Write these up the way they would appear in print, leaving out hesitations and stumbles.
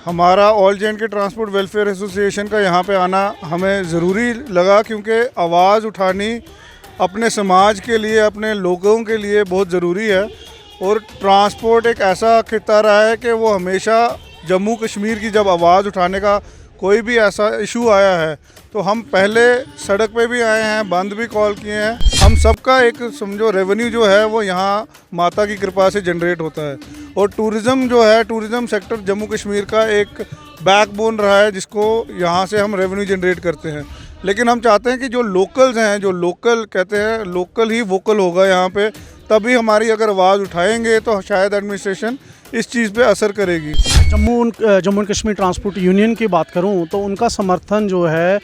हमारा all J and के transport welfare association का यहाँ पे आना हमें ज़रूरी लगा, क्योंकि आवाज़ उठानी अपने समाज के लिए, अपने लोगों के लिए बहुत ज़रूरी है। और ट्रांसपोर्ट एक ऐसा खिता रहा है कि वो हमेशा जम्मू कश्मीर की जब आवाज़ उठाने का कोई भी ऐसा इशू आया है तो हम पहले सड़क पे भी आए हैं, बंद भी कॉल किए हैं। हम सबका एक समझो रेवेन्यू जो है वो यहाँ माता की कृपा से जनरेट होता है। और टूरिज़्म जो है, टूरिज़्म सेक्टर जम्मू कश्मीर का एक बैकबोन रहा है, जिसको यहाँ से हम रेवेन्यू जनरेट करते हैं। लेकिन हम चाहते हैं कि जो लोकल्स हैं, जो लोकल कहते हैं, लोकल ही वोकल होगा यहाँ पे, तभी हमारी अगर आवाज़ उठाएंगे तो शायद एडमिनिस्ट्रेशन इस चीज़ पे असर करेगी। Jammu and Kashmir transport union की बात करूं तो उनका समर्थन जो है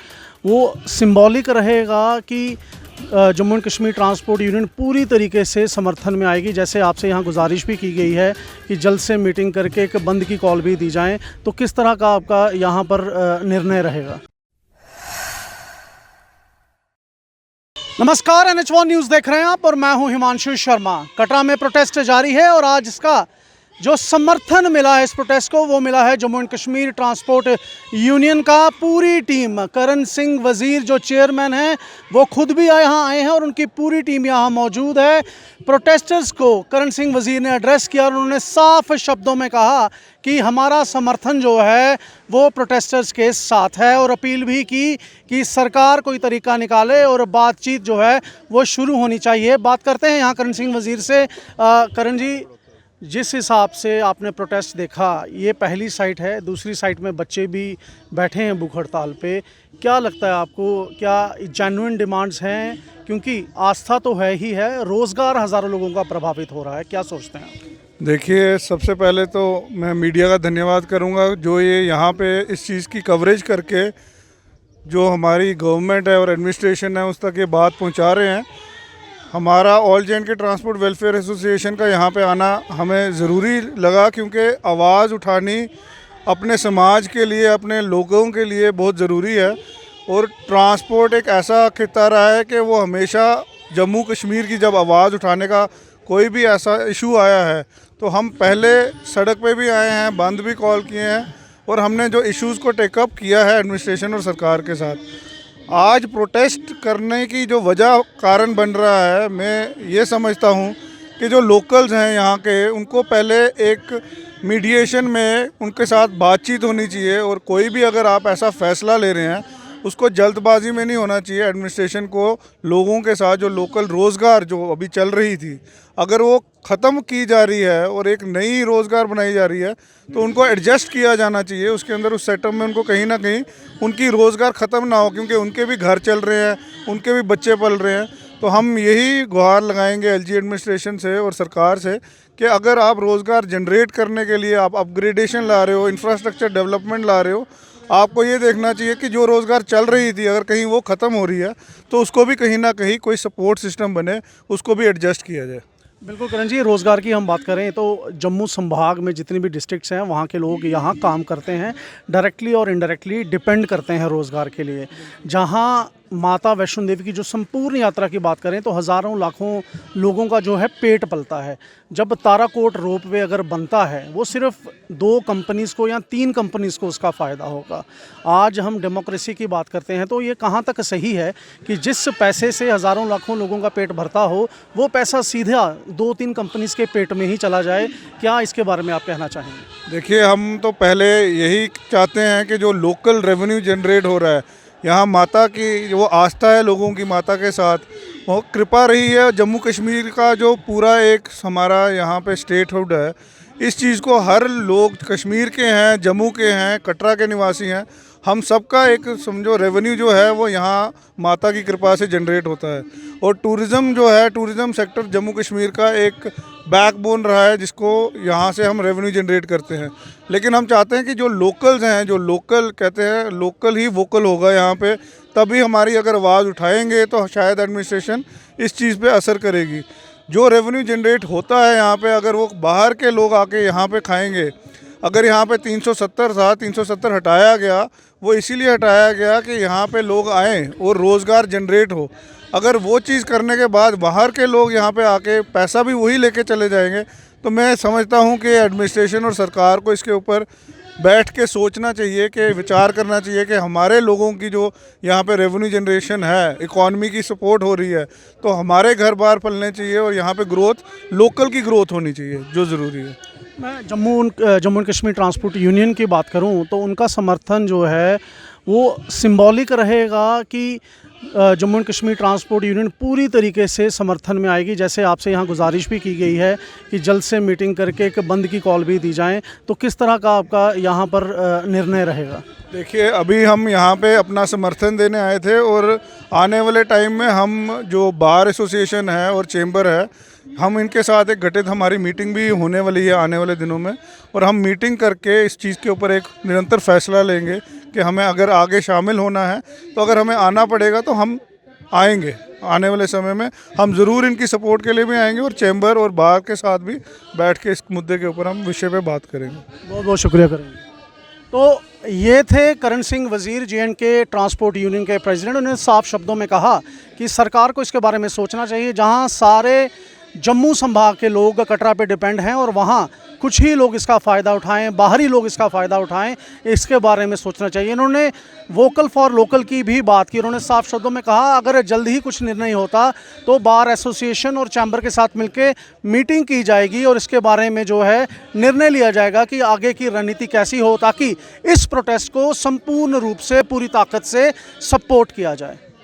वो सिंबॉलिक रहेगा कि Jammu and Kashmir transport union पूरी तरीके से समर्थन में आएगी। जैसे आपसे यहाँ गुजारिश भी की गई है कि जल्द से मीटिंग करके एक बंद की कॉल भी दी जाए, तो किस तरह का आपका यहाँ पर निर्णय रहेगा? नमस्कार, NH1 न्यूज़ देख रहे हैं आप और मैं हूं हिमांशु शर्मा। कटरा में प्रोटेस्ट जारी है और आज इसका जो समर्थन मिला है इस प्रोटेस्ट को वो मिला है Jammu and Kashmir transport union का। पूरी टीम, करण सिंह वज़ीर जो चेयरमैन हैं वो खुद भी यहाँ आए हैं और उनकी पूरी टीम यहाँ मौजूद है। प्रोटेस्टर्स को करण सिंह वज़ीर ने एड्रेस किया और उन्होंने साफ शब्दों में कहा कि हमारा समर्थन जो है वो प्रोटेस्टर्स के साथ है और अपील भी की कि सरकार कोई तरीका निकाले और बातचीत जो है वो शुरू होनी चाहिए। बात करते हैं यहाँ करण सिंह वज़ीर से। करण जी, जिस हिसाब से आपने प्रोटेस्ट देखा, ये पहली साइट है, दूसरी साइट में बच्चे भी बैठे हैं भूख हड़ताल पे, क्या लगता है आपको, क्या जेन्युइन डिमांड्स हैं? क्योंकि आस्था तो है ही है, रोज़गार हज़ारों लोगों का प्रभावित हो रहा है, क्या सोचते हैं आप? देखिए, सबसे पहले तो मैं मीडिया का धन्यवाद करूंगा जो ये यहाँ पे इस चीज़ की कवरेज करके जो हमारी गवर्नमेंट है और एडमिनिस्ट्रेशन है उस तक ये बात पहुँचा रहे हैं। हमारा ऑल जे एंड के ट्रांसपोर्ट वेलफेयर एसोसिएशन का यहाँ पे आना हमें ज़रूरी लगा, क्योंकि आवाज़ उठानी अपने समाज के लिए, अपने लोगों के लिए बहुत ज़रूरी है। और ट्रांसपोर्ट एक ऐसा खिता रहा है कि वो हमेशा जम्मू कश्मीर की जब आवाज़ उठाने का कोई भी ऐसा इशू आया है तो हम पहले सड़क पे भी आए हैं, बंद भी कॉल किए हैं और हमने जो इश्यूज़ को टेकअप किया है एडमिनिस्ट्रेशन और सरकार के साथ। आज प्रोटेस्ट करने की जो वजह कारण बन रहा है, मैं ये समझता हूँ कि जो लोकल्स हैं यहाँ के, उनको पहले एक मीडिएशन में उनके साथ बातचीत होनी चाहिए। और कोई भी अगर आप ऐसा फ़ैसला ले रहे हैं उसको जल्दबाजी में नहीं होना चाहिए। एडमिनिस्ट्रेशन को लोगों के साथ जो लोकल रोज़गार जो अभी चल रही थी, अगर वो ख़त्म की जा रही है और एक नई रोज़गार बनाई जा रही है तो उनको एडजस्ट किया जाना चाहिए उसके अंदर, उस सेटअप में उनको कहीं ना कहीं उनकी रोज़गार ख़त्म ना हो, क्योंकि उनके भी घर चल रहे हैं, उनके भी बच्चे पल रहे हैं। तो हम यही गुहार लगाएंगे LG एडमिनिस्ट्रेशन से और सरकार से कि अगर आप रोज़गार जनरेट करने के लिए आप अपग्रेडेशन ला रहे हो, इंफ्रास्ट्रक्चर डेवलपमेंट ला रहे हो, आपको ये देखना चाहिए कि जो रोज़गार चल रही थी अगर कहीं वो ख़त्म हो रही है तो उसको भी कहीं ना कहीं कोई सपोर्ट सिस्टम बने, उसको भी एडजस्ट किया जाए। बिल्कुल करण जी, रोज़गार की हम बात करें तो जम्मू संभाग में जितनी भी डिस्ट्रिक्ट्स हैं वहाँ के लोग यहाँ काम करते हैं, डायरेक्टली और इनडायरेक्टली डिपेंड करते हैं रोज़गार के लिए। जहाँ माता वैष्णो देवी की जो संपूर्ण यात्रा की बात करें तो हज़ारों लाखों लोगों का जो है पेट पलता है। जब ताराकोट रोपवे अगर बनता है वो सिर्फ 2 कंपनीज़ को या 3 कंपनीज़ को उसका फ़ायदा होगा। आज हम डेमोक्रेसी की बात करते हैं तो ये कहाँ तक सही है कि जिस पैसे से हज़ारों लाखों लोगों का पेट भरता हो वो पैसा सीधा 2-3 कंपनीज़ के पेट में ही चला जाए? क्या इसके बारे में आप कहना चाहेंगे? देखिए, हम तो पहले यही चाहते हैं कि जो लोकल रेवेन्यू जनरेट हो रहा है, यहाँ माता की वो आस्था है लोगों की माता के साथ, वो कृपा रही है। जम्मू कश्मीर का जो पूरा एक हमारा यहाँ पे स्टेटहुड है, इस चीज़ को हर लोग कश्मीर के हैं, जम्मू के हैं, कटरा के निवासी हैं, हम सबका एक समझो रेवेन्यू जो है वो यहाँ माता की कृपा से जनरेट होता है। और टूरिज़्म जो है, टूरिज़्म सेक्टर जम्मू कश्मीर का एक बैकबोन रहा है, जिसको यहाँ से हम रेवेन्यू जनरेट करते हैं। लेकिन हम चाहते हैं कि जो लोकल्स हैं, जो लोकल कहते हैं, लोकल ही वोकल होगा यहाँ पे, तभी हमारी अगर आवाज़ उठाएंगे तो शायद एडमिनिस्ट्रेशन इस चीज़ पे असर करेगी। जो रेवेन्यू जनरेट होता है यहाँ पे, अगर वो बाहर के लोग आके यहाँ पे खाएंगे, अगर यहाँ पे 370 था, 370 हटाया गया, वो इसीलिए हटाया गया कि यहाँ पे लोग आएँ और रोज़गार जनरेट हो। अगर वो चीज़ करने के बाद बाहर के लोग यहाँ पे आके पैसा भी वही लेके चले जाएंगे तो मैं समझता हूँ कि एडमिनिस्ट्रेशन और सरकार को इसके ऊपर बैठ के सोचना चाहिए, कि विचार करना चाहिए कि हमारे लोगों की जो यहाँ पे रेवेन्यू जनरेशन है, इकॉनमी की सपोर्ट हो रही है, तो हमारे घर बार पलने चाहिए और यहाँ पे ग्रोथ, लोकल की ग्रोथ होनी चाहिए, जो ज़रूरी है। मैं Jammu and Kashmir transport union की बात करूं तो उनका समर्थन जो है वो सिंबॉलिक रहेगा कि Jammu and Kashmir transport union पूरी तरीके से समर्थन में आएगी। जैसे आपसे यहाँ गुजारिश भी की गई है कि जल्द से मीटिंग करके एक बंद की कॉल भी दी जाए, तो किस तरह का आपका यहाँ पर निर्णय रहेगा? देखिए, अभी हम यहाँ पे अपना समर्थन देने आए थे और आने वाले टाइम में हम जो बार एसोसिएशन है और चेंबर है, हम इनके साथ एक गठित हमारी मीटिंग भी होने वाली है आने वाले दिनों में, और हम मीटिंग करके इस चीज़ के ऊपर एक निरंतर फैसला लेंगे कि हमें अगर आगे शामिल होना है, तो अगर हमें आना पड़ेगा तो हम आएंगे। आने वाले समय में हम ज़रूर इनकी सपोर्ट के लिए भी आएंगे और चेंबर और बार के साथ भी बैठ के इस मुद्दे के ऊपर हम विषय पे बात करेंगे। बहुत बहुत शुक्रिया करेंगे। तो ये थे करण सिंह वज़ीर, जे.एंड.के ट्रांसपोर्ट यूनियन के प्रेसिडेंट। उन्होंने साफ शब्दों में कहा कि सरकार को इसके बारे में सोचना चाहिए। जहां सारे जम्मू संभाग के लोग कटरा पे डिपेंड हैं और वहाँ कुछ ही लोग इसका फ़ायदा उठाएं, बाहरी लोग इसका फ़ायदा उठाएं, इसके बारे में सोचना चाहिए। इन्होंने वोकल फॉर लोकल की भी बात की। उन्होंने साफ शब्दों में कहा अगर जल्द ही कुछ निर्णय होता तो बार एसोसिएशन और चैम्बर के साथ मिलकर मीटिंग की जाएगी और इसके बारे में जो है निर्णय लिया जाएगा कि आगे की रणनीति कैसी हो, ताकि इस प्रोटेस्ट को संपूर्ण रूप से पूरी ताकत से सपोर्ट किया जाए।